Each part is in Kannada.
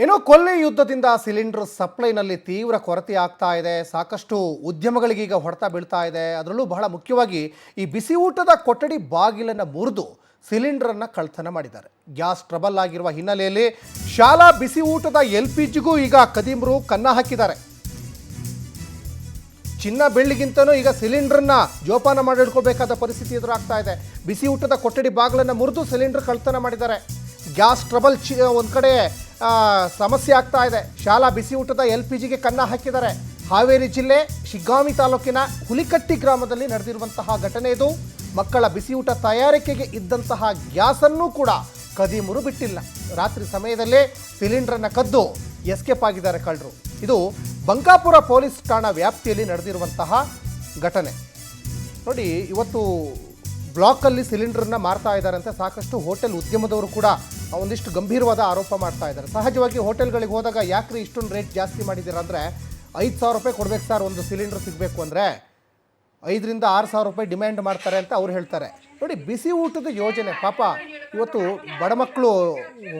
ಏನೋ ಕೊಲ್ಲಿ ಯುದ್ಧದಿಂದ ಸಿಲಿಂಡರ್ ಸಪ್ಲೈನಲ್ಲಿ ತೀವ್ರ ಕೊರತೆ ಆಗ್ತಾ ಇದೆ. ಸಾಕಷ್ಟು ಉದ್ಯಮಗಳಿಗೆ ಈಗ ಹೊಡೆತ ಬೀಳ್ತಾ ಇದೆ. ಅದರಲ್ಲೂ ಬಹಳ ಮುಖ್ಯವಾಗಿ ಈ ಬಿಸಿ ಊಟದ ಕೊಠಡಿ ಬಾಗಿಲನ್ನು ಮುರಿದು ಸಿಲಿಂಡರನ್ನು ಕಳ್ತನ ಮಾಡಿದ್ದಾರೆ. ಗ್ಯಾಸ್ ಟ್ರಬಲ್ ಆಗಿರುವ ಹಿನ್ನೆಲೆಯಲ್ಲಿ ಶಾಲಾ ಬಿಸಿ ಊಟದ LPGಗೂ ಈಗ ಕದೀಮರು ಕನ್ನ ಹಾಕಿದ್ದಾರೆ. ಚಿನ್ನ ಬೆಳ್ಳಿಗಿಂತನೂ ಈಗ ಸಿಲಿಂಡರ್ನ ಜೋಪಾನ ಮಾಡಿಡ್ಕೋಬೇಕಾದ ಪರಿಸ್ಥಿತಿ ಎದುರಾಗ್ತಾ ಇದೆ. ಬಿಸಿ ಊಟದ ಕೊಠಡಿ ಬಾಗಿಲನ್ನು ಮುರಿದು ಸಿಲಿಂಡರ್ ಕಳ್ತನ ಮಾಡಿದ್ದಾರೆ. ಗ್ಯಾಸ್ ಟ್ರಬಲ್ ಒಂದು ಕಡೆ ಸಮಸ್ಯೆ ಆಗ್ತಾ ಇದೆ. ಶಾಲಾ ಬಿಸಿ ಊಟದ LPGಗೆ ಕನ್ನ ಹಾಕಿದ್ದಾರೆ. ಹಾವೇರಿ ಜಿಲ್ಲೆ ಶಿಗ್ಗಾಂವಿ ತಾಲೂಕಿನ ಹುಲಿಕಟ್ಟಿ ಗ್ರಾಮದಲ್ಲಿ ನಡೆದಿರುವಂತಹ ಘಟನೆ ಇದು. ಮಕ್ಕಳ ಬಿಸಿ ಊಟ ತಯಾರಿಕೆಗೆ ಇದ್ದಂತಹ ಗ್ಯಾಸನ್ನು ಕೂಡ ಕದೀಮರು ಬಿಟ್ಟಿಲ್ಲ. ರಾತ್ರಿ ಸಮಯದಲ್ಲೇ ಸಿಲಿಂಡರನ್ನು ಕದ್ದು ಎಸ್ಕೇಪ್ ಆಗಿದ್ದಾರೆ ಕಳ್ಳರು. ಇದು ಬಂಕಾಪುರ ಪೊಲೀಸ್ ಠಾಣಾ ವ್ಯಾಪ್ತಿಯಲ್ಲಿ ನಡೆದಿರುವಂತಹ ಘಟನೆ. ನೋಡಿ, ಇವತ್ತು ಬ್ಲಾಕಲ್ಲಿ ಸಿಲಿಂಡರ್ನ ಮಾರ್ತಾ ಇದ್ದಾರಂತೆ. ಸಾಕಷ್ಟು ಹೋಟೆಲ್ ಉದ್ಯಮದವರು ಕೂಡ ಒಂದಿಷ್ಟು ಗಂಭೀರವಾದ ಆರೋಪ ಮಾಡ್ತಾ ಇದ್ದಾರೆ. ಸಹಜವಾಗಿ ಹೋಟೆಲ್ಗಳಿಗೆ ಹೋದಾಗ ಯಾಕ್ರಿ ಇಷ್ಟೊಂದು ರೇಟ್ ಜಾಸ್ತಿ ಮಾಡಿದ್ದೀರಾ ಅಂದರೆ, 5,000 ರೂಪಾಯಿ ಕೊಡ್ಬೇಕು ಸರ್ ಒಂದು ಸಿಲಿಂಡರ್ ಸಿಗಬೇಕು ಅಂದರೆ, 5,000 to 6,000 ರೂಪಾಯಿ ಡಿಮ್ಯಾಂಡ್ ಮಾಡ್ತಾರೆ ಅಂತ ಅವ್ರು ಹೇಳ್ತಾರೆ. ನೋಡಿ, ಬಿಸಿ ಊಟದ ಯೋಜನೆ ಪಾಪ ಇವತ್ತು ಬಡ ಮಕ್ಕಳು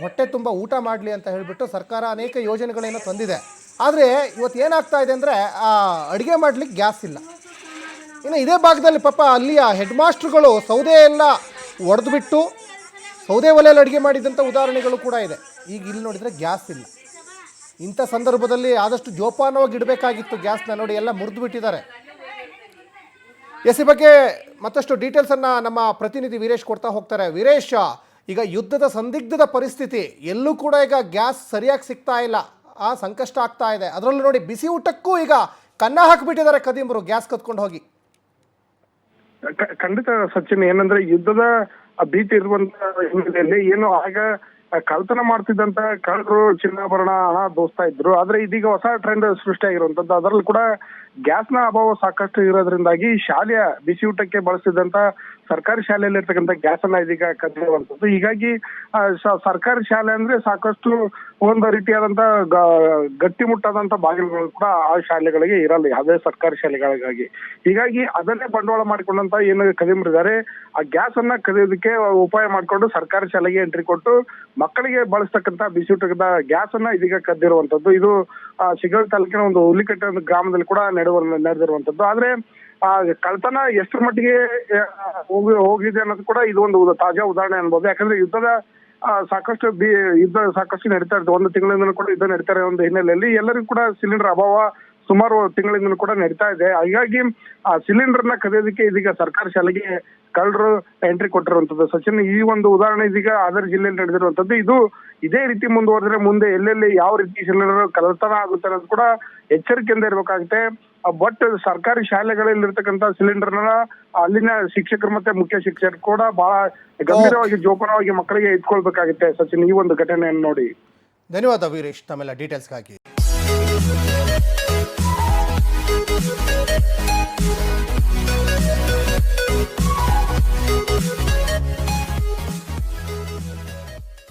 ಹೊಟ್ಟೆ ತುಂಬ ಊಟ ಮಾಡಲಿ ಅಂತ ಹೇಳಿಬಿಟ್ಟು ಸರ್ಕಾರ ಅನೇಕ ಯೋಜನೆಗಳೇನೋ ತಂದಿದೆ. ಆದರೆ ಇವತ್ತು ಏನಾಗ್ತಾ ಇದೆ ಅಂದರೆ, ಅಡುಗೆ ಮಾಡಲಿಕ್ಕೆ ಗ್ಯಾಸ್ ಇಲ್ಲ. ಇನ್ನು ಇದೇ ಭಾಗದಲ್ಲಿ ಪಾಪ ಅಲ್ಲಿಯ ಹೆಡ್ ಮಾಸ್ಟ್ರುಗಳು ಸೌದೆ ಎಲ್ಲ ಒಡೆದುಬಿಟ್ಟು ಸೌದೆ ಒಲೆಯಲ್ಲಿ ಅಡುಗೆ ಮಾಡಿದಂಥ ಉದಾಹರಣೆಗಳು ಕೂಡ ಇದೆ. ಈಗ ಇಲ್ಲಿ ನೋಡಿದರೆ ಗ್ಯಾಸ್ ಇಲ್ಲ. ಇಂಥ ಸಂದರ್ಭದಲ್ಲಿ ಆದಷ್ಟು ಜೋಪಾನವಾಗಿ ಇಡಬೇಕಾಗಿತ್ತು ಗ್ಯಾಸ್ನ. ನೋಡಿ, ಎಲ್ಲ ಮುರಿದು ಬಿಟ್ಟಿದ್ದಾರೆ. ಈ ಬಗ್ಗೆ ಮತ್ತಷ್ಟು ಡೀಟೇಲ್ಸನ್ನು ನಮ್ಮ ಪ್ರತಿನಿಧಿ ವೀರೇಶ್ ಕೊಡ್ತಾ ಹೋಗ್ತಾರೆ. ವೀರೇಶ್, ಈಗ ಯುದ್ಧದ ಸಂದಿಗ್ಧದ ಪರಿಸ್ಥಿತಿ, ಎಲ್ಲೂ ಕೂಡ ಈಗ ಗ್ಯಾಸ್ ಸರಿಯಾಗಿ ಸಿಗ್ತಾ ಇಲ್ಲ, ಸಂಕಷ್ಟ ಆಗ್ತಾ ಇದೆ. ಅದರಲ್ಲೂ ನೋಡಿ, ಬಿಸಿ ಊಟಕ್ಕೂ ಈಗ ಕನ್ನ ಹಾಕಿಬಿಟ್ಟಿದ್ದಾರೆ ಕದೀಮರು ಗ್ಯಾಸ್ ಕತ್ಕೊಂಡು ಹೋಗಿ. ಖಂಡಿತ ಸಚಿನ್, ಏನಂದ್ರೆ ಯುದ್ಧದ ಭೀತಿ ಇರುವಂತ ಹಿನ್ನೆಲೆಯಲ್ಲಿ ಏನು ಆಗ ಕಳ್ತನ ಮಾಡ್ತಿದ್ದಂತ ಕಳ್ಳರು ಚಿನ್ನಾಭರಣ ಹಣ ದೋಸ್ತಾ ಇದ್ರು. ಆದ್ರೆ ಇದೀಗ ಹೊಸ ಟ್ರೆಂಡ್ ಸೃಷ್ಟಿಯಾಗಿರುವಂತದ್ದು. ಅದರಲ್ಲಿ ಕೂಡ ಗ್ಯಾಸ್ನ ಅಭಾವ ಸಾಕಷ್ಟು ಇರೋದ್ರಿಂದಾಗಿ ಶಾಲೆಯ ಬಿಸಿ ಊಟಕ್ಕೆ ಬಳಸಿದಂತ ಸರ್ಕಾರಿ ಶಾಲೆಯಲ್ಲಿ ಇರ್ತಕ್ಕಂಥ ಗ್ಯಾಸ್ ಅನ್ನ ಇದೀಗ ಕದ್ದಿರುವಂತದ್ದು. ಹೀಗಾಗಿ ಸರ್ಕಾರಿ ಶಾಲೆ ಅಂದ್ರೆ ಸಾಕಷ್ಟು ಒಂದು ರೀತಿಯಾದಂತ ಗಟ್ಟಿಮುಟ್ಟಾದಂತ ಬಾಗಿಲುಗಳು ಕೂಡ ಆ ಶಾಲೆಗಳಿಗೆ ಇರಲ್ಲ, ಯಾವುದೇ ಸರ್ಕಾರಿ ಶಾಲೆಗಳಿಗಾಗಿ. ಹೀಗಾಗಿ ಅದನ್ನೇ ಬಂಡವಾಳ ಮಾಡಿಕೊಂಡಂತ ಏನು ಕದೀಮರಿದ್ದಾರೆ, ಆ ಗ್ಯಾಸ್ ಅನ್ನ ಕದಿಯೋದಕ್ಕೆ ಉಪಾಯ ಮಾಡಿಕೊಂಡು ಸರ್ಕಾರಿ ಶಾಲೆಗೆ ಎಂಟ್ರಿ ಕೊಟ್ಟು ಮಕ್ಕಳಿಗೆ ಬಳಸ್ತಕ್ಕಂತ ಬಿಸಿ ಊಟದ ಗ್ಯಾಸ್ ಅನ್ನ ಇದೀಗ ಕದ್ದಿರುವಂತದ್ದು. ಇದು ಶಿಗ್ಗಾಂವಿ ತಾಲೂಕಿನ ಒಂದು ಹುಲಿಕಟ್ಟೆ ಗ್ರಾಮದಲ್ಲಿ ಕೂಡ ನಡೆದಿರುವಂತದ್ದು. ಆದ್ರೆ ಆ ಕಳ್ತನ ಎಷ್ಟರ ಮಟ್ಟಿಗೆ ಹೋಗಿದೆ ಅನ್ನೋದು ಕೂಡ ಇದು ಒಂದು ತಾಜಾ ಉದಾಹರಣೆ ಅನ್ಬೋದು. ಯಾಕಂದ್ರೆ ಯುದ್ಧ ಸಾಕಷ್ಟು ನಡೀತಾ ಇರ್ತದೆ. ಒಂದು ತಿಂಗಳಿಂದ ಕೂಡ ಯುದ್ಧ ನಡೀತಾ ಇರೋ ಒಂದು ಹಿನ್ನೆಲೆಯಲ್ಲಿ ಎಲ್ಲರಿಗೂ ಕೂಡ ಸಿಲಿಂಡರ್ ಅಭಾವ ಸುಮಾರು ತಿಂಗಳಿಂದ ಕೂಡ ನಡೀತಾ ಇದೆ. ಹೀಗಾಗಿ ಆ ಸಿಲಿಂಡರ್ನ ಕದಿಯೋದಕ್ಕೆ ಇದೀಗ ಸರ್ಕಾರಿ ಶಾಲೆಗೆ ಕಳ್ಳರು ಎಂಟ್ರಿ ಕೊಟ್ಟಿರುವಂತದ್ದು. ಸಚಿನ್, ಈ ಒಂದು ಉದಾಹರಣೆ ಇದೀಗ ಹಾವೇರಿ ಜಿಲ್ಲೆಯಲ್ಲಿ ನಡೆದಿರುವಂತದ್ದು. ಇದು ಇದೇ ರೀತಿ ಮುಂದುವರೆದ್ರೆ ಮುಂದೆ ಎಲ್ಲೆಲ್ಲಿ ಯಾವ ರೀತಿ ಸಿಲಿಂಡರ್ ಕಳ್ಳತನ ಆಗುತ್ತೆ ಅನ್ನೋದು ಕೂಡ ಎಚ್ಚರಿಕೆಯಿಂದ ಇರ್ಬೇಕಾಗುತ್ತೆ. ಬಟ್ ಸರ್ಕಾರಿ ಶಾಲೆಗಳಲ್ಲಿ ಇರ್ತಕ್ಕಂಥ ಸಿಲಿಂಡರ್ನ ಅಲ್ಲಿನ ಶಿಕ್ಷಕರು ಮತ್ತೆ ಮುಖ್ಯ ಶಿಕ್ಷಕರು ಕೂಡ ಬಹಳ ಗಂಭೀರವಾಗಿ ಜೋಪಾನವಾಗಿ ಮಕ್ಕಳಿಗೆ ಇಟ್ಕೊಳ್ಬೇಕಾಗುತ್ತೆ. ಸಚಿನ್, ಈ ಒಂದು ಘಟನೆಯನ್ನು ನೋಡಿ. ಧನ್ಯವಾದ ವೀರೇಶ್, ತಮ್ಮೆಲ್ಲ ಡೀಟೇಲ್ಸ್ಗಾಗಿ.